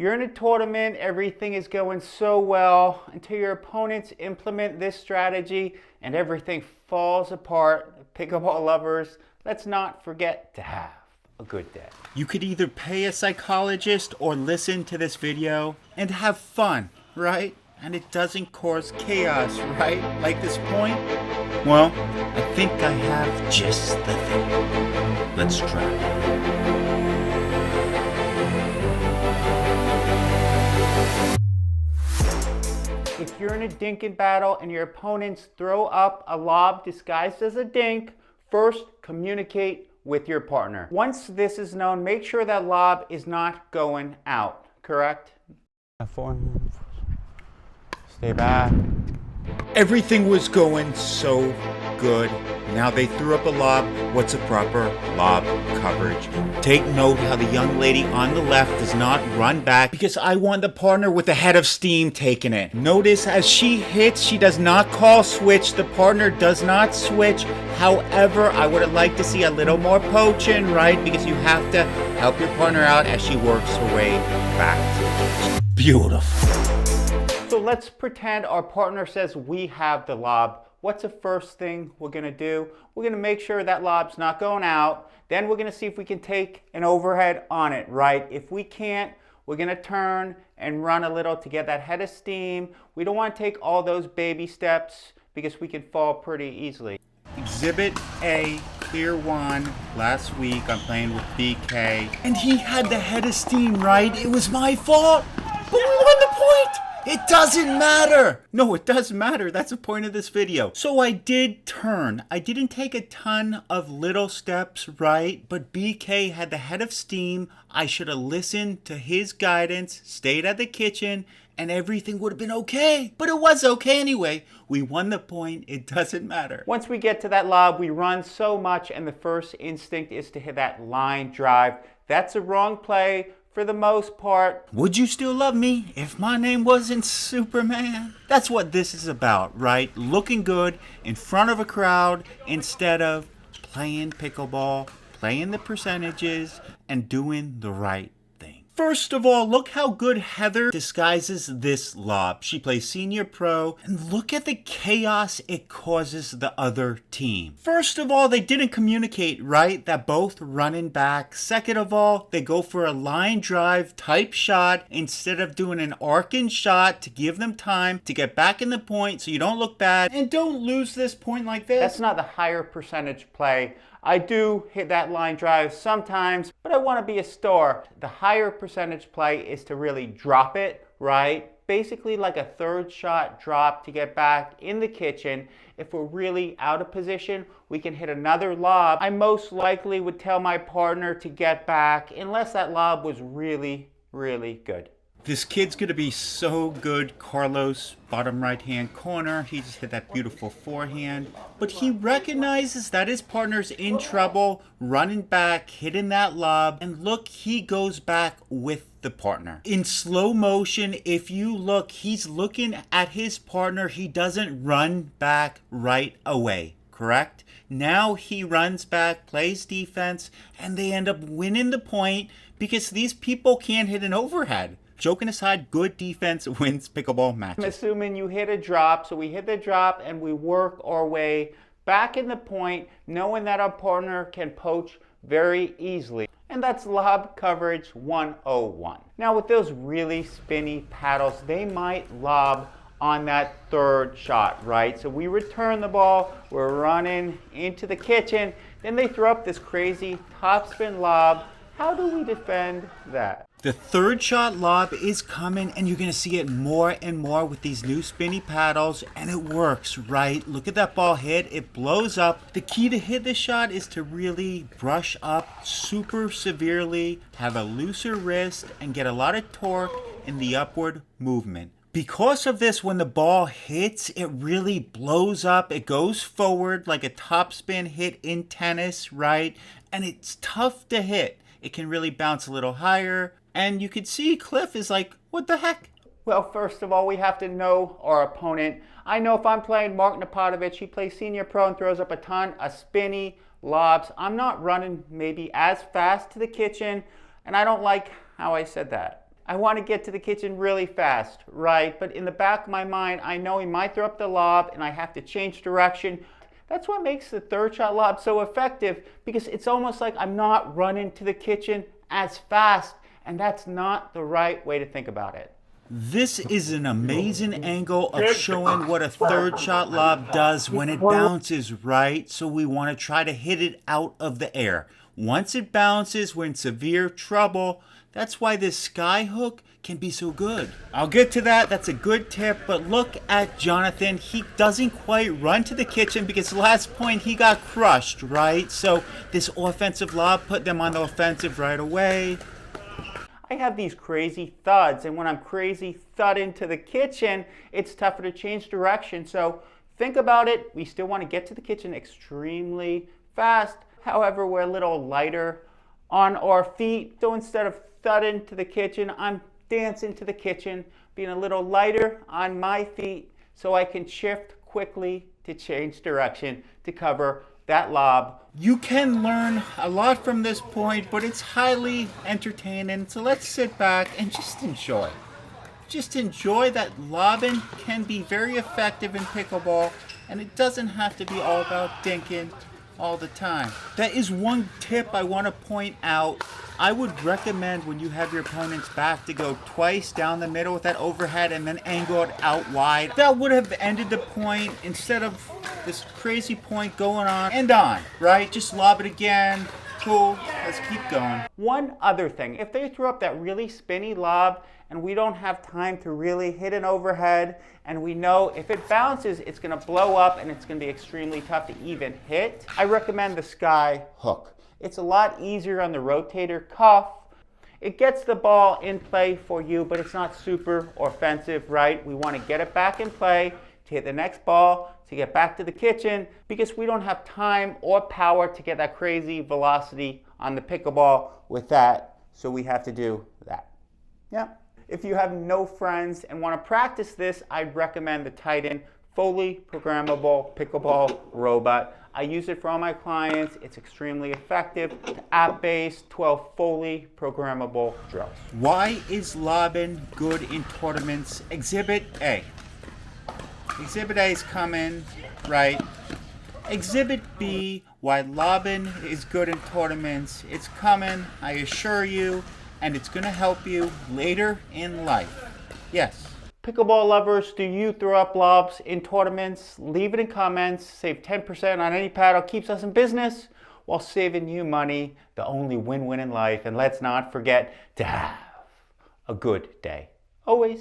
You're in a tournament, everything is going so well until your opponents implement this strategy and everything falls apart. Pickleball lovers, let's not forget to have a good day. You could either pay a psychologist or listen to this video and have fun, right? And it doesn't cause chaos, right? Like this point? Well, I think I have just the thing. Let's try it. If you're in a dinking battle and your opponents throw up a lob disguised as a dink, first communicate with your partner. Once this is known, make sure that lob is not going out, correct? Stay back. Everything was going so good. Now they threw up a lob. What's a proper lob coverage? Take note how the young lady on the left does not run back because I want the partner with the head of steam taking it. Notice as she hits, she does not call switch. The partner does not switch. However, I would like to see a little more poaching, right? Because you have to help your partner out as she works her way back to the kitchen. Beautiful. So let's pretend our partner says we have the lob. What's the first thing we're going to do? We're going to make sure that lob's not going out. Then we're going to see if we can take an overhead on it, right? If we can't, we're going to turn and run a little to get that head of steam. We don't want to take all those baby steps because we can fall pretty easily. Exhibit A, clear one. Last week I'm playing with BK. And he had the head of steam, right? It was my fault. But we won the point. It doesn't matter. No, it does matter. That's the point of this video. So I did turn. I didn't take a ton of little steps, right? But BK had the head of steam. I should have listened to his guidance, stayed at the kitchen, and everything would have been okay. But it was okay anyway. We won the point. It doesn't matter. Once we get to that lob, we run so much, and the first instinct is to hit that line drive. That's a wrong play. For the most part. Would you still love me if my name wasn't Superman? That's what this is about, right? Looking good in front of a crowd instead of playing pickleball, playing the percentages, and doing the right thing. First of all, look how good Heather disguises this lob. She plays senior pro, and look at the chaos it causes the other team. First of all, they didn't communicate, right? That both running back. Second of all, they go for a line drive type shot instead of doing an arcing shot to give them time to get back in the point so you don't look bad and don't lose this point like this. That's not the higher percentage play. I do hit that line drive sometimes, but I want to be a star. The higher percentage play is to really drop it, right? Basically like a third shot drop to get back in the kitchen. If we're really out of position, we can hit another lob. I most likely would tell my partner to get back unless that lob was really, really good. This kid's gonna be so good. Carlos, bottom right hand corner. He just hit that beautiful forehand. But he recognizes that his partner's in trouble, running back, hitting that lob. And look, he goes back with the partner. In slow motion, if you look, he's looking at his partner. He doesn't run back right away, correct? Now he runs back, plays defense, and they end up winning the point because these people can't hit an overhead. Joking aside, good defense wins pickleball matches. I'm assuming you hit a drop, so we hit the drop and we work our way back in the point, knowing that our partner can poach very easily. And that's lob coverage 101. Now with those really spinny paddles, they might lob on that third shot, right? So we return the ball, we're running into the kitchen, then they throw up this crazy topspin lob. How do we defend that? The third shot lob is coming, and you're going to see it more and more with these new spinny paddles, and it works, right? Look at that ball hit. It blows up. The key to hit this shot is to really brush up super severely, have a looser wrist, and get a lot of torque in the upward movement. Because of this, when the ball hits, it really blows up. It goes forward like a topspin hit in tennis, right? And it's tough to hit. It can really bounce a little higher. And you could see Cliff is like, what the heck? Well, first of all, we have to know our opponent. I know if I'm playing Mark Napotovich, he plays senior pro and throws up a ton of spinny lobs. I'm not running maybe as fast to the kitchen, and I don't like how I said that. I want to get to the kitchen really fast, right? But in the back of my mind, I know he might throw up the lob and I have to change direction. That's what makes the third shot lob so effective, because it's almost like I'm not running to the kitchen as fast, and that's not the right way to think about it. This is an amazing angle of showing what a third shot lob does when it bounces, right? So we want to try to hit it out of the air. Once it bounces, we're in severe trouble. That's why this sky hook can be so good. I'll get to that. That's a good tip. But look at Jonathan. He doesn't quite run to the kitchen because last point he got crushed, right? So this offensive lob put them on the offensive right away. I have these crazy thuds, and when I'm crazy thudding to the kitchen, it's tougher to change direction. So think about it. We still want to get to the kitchen extremely fast. However, we're a little lighter on our feet. So instead of thudding to the kitchen, I'm dancing to the kitchen, being a little lighter on my feet so I can shift quickly to change direction to cover that lob. You can learn a lot from this point, but it's highly entertaining. So let's sit back and just enjoy. Just enjoy that lobbing can be very effective in pickleball, and it doesn't have to be all about dinking all the time. That is one tip I want to point out. I would recommend when you have your opponent's back to go twice down the middle with that overhead and then angle it out wide. That would have ended the point instead of this crazy point going on and on, right? Just lob it again. Cool, let's keep going. One other thing, if they throw up that really spinny lob and we don't have time to really hit an overhead, and we know if it bounces, it's gonna blow up and it's gonna be extremely tough to even hit, I recommend the sky hook. It's a lot easier on the rotator cuff. It gets the ball in play for you, but it's not super offensive, right? We wanna get it back in play to hit the next ball, to get back to the kitchen, because we don't have time or power to get that crazy velocity on the pickleball with that, so we have to do that. Yeah. If you have no friends and want to practice this, I'd recommend the Titan fully programmable pickleball robot. I use it for all my clients. It's extremely effective. App-based, 12 fully programmable drills. Why is lobbing good in tournaments? Exhibit A. Exhibit A is coming, right? Exhibit B, why lobbing is good in tournaments. It's coming, I assure you, and it's going to help you later in life. Yes. Pickleball lovers, do you throw up lobs in tournaments? Leave it in comments. Save 10% on any paddle. Keeps us in business while saving you money. The only win-win in life. And let's not forget to have a good day. Always.